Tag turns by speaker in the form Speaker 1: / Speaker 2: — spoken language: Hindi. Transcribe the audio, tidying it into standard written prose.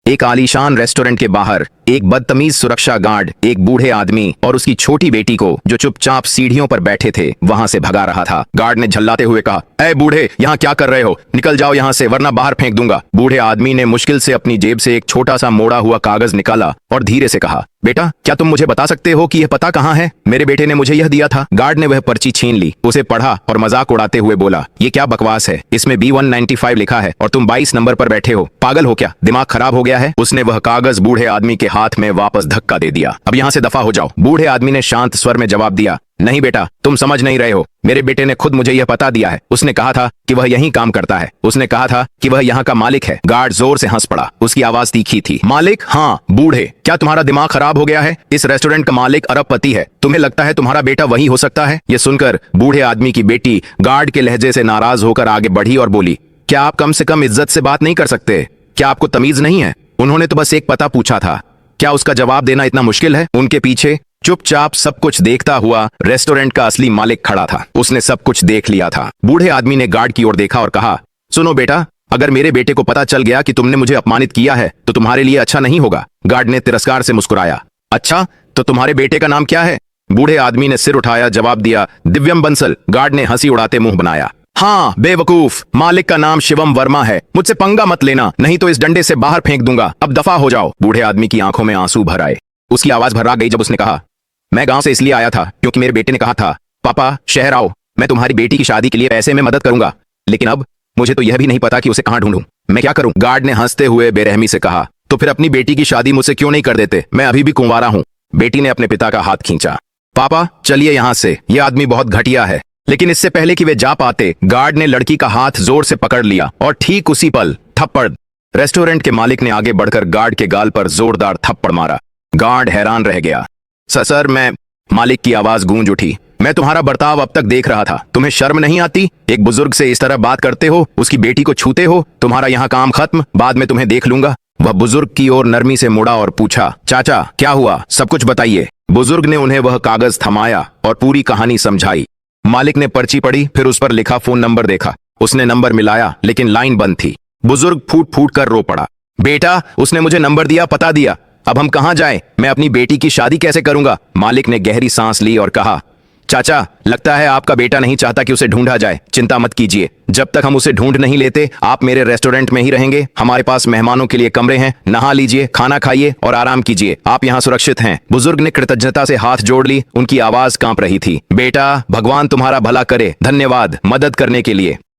Speaker 1: एक आलीशान रेस्टोरेंट के बाहर एक बदतमीज सुरक्षा गार्ड एक बूढ़े आदमी और उसकी छोटी बेटी को, जो चुपचाप सीढ़ियों पर बैठे थे, वहां से भगा रहा था। गार्ड ने झल्लाते हुए कहा, ए बूढ़े, यहाँ क्या कर रहे हो? निकल जाओ यहाँ से, वरना बाहर फेंक दूंगा। बूढ़े आदमी ने मुश्किल से अपनी जेब से एक छोटा सा मोड़ा हुआ कागज निकाला और धीरे से कहा, बेटा, क्या तुम मुझे बता सकते हो कि यह पता कहाँ है? मेरे बेटे ने मुझे यह दिया था। गार्ड ने वह पर्ची छीन ली, उसे पढ़ा और मजाक उड़ाते हुए बोला, ये क्या बकवास है? इसमें B195 लिखा है और तुम 22 नंबर पर बैठे हो। पागल हो क्या? दिमाग खराब हो गया है? उसने वह कागज बूढ़े आदमी के हाथ में वापस धक्का दे दिया। अब यहाँ से दफा हो जाओ। बूढ़े आदमी ने शांत स्वर में जवाब दिया, नहीं बेटा, तुम समझ नहीं रहे हो। मेरे बेटे ने खुद मुझे यह पता दिया है। उसने कहा था कि वह यहीं काम करता है। उसने कहा था कि वह यहाँ का मालिक है। गार्ड जोर से हंस पड़ा। उसकी आवाज तीखी थी। मालिक? हाँ। बूढ़े, क्या तुम्हारा दिमाग खराब हो गया है? इस रेस्टोरेंट का मालिक अरबपति है। तुम्हें लगता है तुम्हारा बेटा वही हो सकता है? यह सुनकर बूढ़े आदमी की बेटी गार्ड के लहजे से नाराज होकर आगे बढ़ी और बोली, क्या आप कम से कम इज्जत से बात नहीं कर सकते? क्या आपको तमीज नहीं है? उन्होंने तो बस एक पता पूछा था। क्या उसका जवाब देना इतना मुश्किल है? उनके पीछे चुपचाप सब कुछ देखता हुआ रेस्टोरेंट का असली मालिक खड़ा था। उसने सब कुछ देख लिया था। बूढ़े आदमी ने गार्ड की ओर देखा और कहा, सुनो बेटा, अगर मेरे बेटे को पता चल गया कि तुमने मुझे अपमानित किया है तो तुम्हारे लिए अच्छा नहीं होगा। गार्ड ने तिरस्कार से मुस्कुराया। अच्छा, तो तुम्हारे बेटे का नाम क्या है? बूढ़े आदमी ने सिर उठाया, जवाब दिया, दिव्यम बंसल। गार्ड ने हंसी उड़ाते मुंह बनाया। हाँ बेवकूफ, मालिक का नाम शिवम वर्मा है। मुझसे पंगा मत लेना, नहीं तो इस डंडे से बाहर फेंक दूंगा। अब दफा हो जाओ। बूढ़े आदमी की आंखों में आंसू भर आए। उसकी आवाज भर्रा गई जब उसने कहा, मैं गांव से इसलिए आया था क्योंकि मेरे बेटे ने कहा था, पापा शहर आओ, मैं तुम्हारी बेटी की शादी के लिए पैसे में मदद करूंगा। लेकिन अब मुझे तो यह भी नहीं पता कि उसे कहां ढूंढूं। मैं क्या करूं? गार्ड ने हंसते हुए बेरहमी से कहा, तो फिर अपनी बेटी की शादी मुझसे क्यों नहीं कर देते? मैं अभी भी कुंवारा हूं। बेटी ने अपने पिता का हाथ खींचा। पापा चलिए यहां से, यह आदमी बहुत घटिया है। लेकिन इससे पहले कि वे जा पाते, गार्ड ने लड़की का हाथ जोर से पकड़ लिया और ठीक उसी पल थप्पड़। रेस्टोरेंट के मालिक ने आगे बढ़कर गार्ड के गाल पर जोरदार थप्पड़ मारा। गार्ड हैरान रह गया। सर, मैं... मालिक की आवाज गूंज उठी, मैं तुम्हारा बर्ताव अब तक देख रहा था। तुम्हें शर्म नहीं आती? एक बुजुर्ग से इस तरह बात करते हो, उसकी बेटी को छूते हो। तुम्हारा यहाँ काम खत्म, बाद में तुम्हें देख लूंगा। वह बुजुर्ग की ओर नरमी से मुड़ा और पूछा, चाचा क्या हुआ? सब कुछ बताइए। बुजुर्ग ने उन्हें वह कागज थमाया और पूरी कहानी समझाई। मालिक ने पर्ची पढ़ी, फिर उस पर लिखा फोन नंबर देखा। उसने नंबर मिलाया, लेकिन लाइन बंद थी। बुजुर्ग फूट फूट कर रो पड़ा। बेटा, उसने मुझे नंबर दिया, पता दिया, अब हम कहां जाएं? मैं अपनी बेटी की शादी कैसे करूंगा? मालिक ने गहरी सांस ली और कहा, चाचा, लगता है आपका बेटा नहीं चाहता कि उसे ढूंढा जाए। चिंता मत कीजिए, जब तक हम उसे ढूंढ नहीं लेते, आप मेरे रेस्टोरेंट में ही रहेंगे। हमारे पास मेहमानों के लिए कमरे हैं। नहा लीजिए, खाना खाइए और आराम कीजिए। आप यहाँ सुरक्षित हैं। बुजुर्ग ने कृतज्ञता से हाथ जोड़ ली। उनकी आवाज कांप रही थी। बेटा, भगवान तुम्हारा भला करे। धन्यवाद मदद करने के लिए।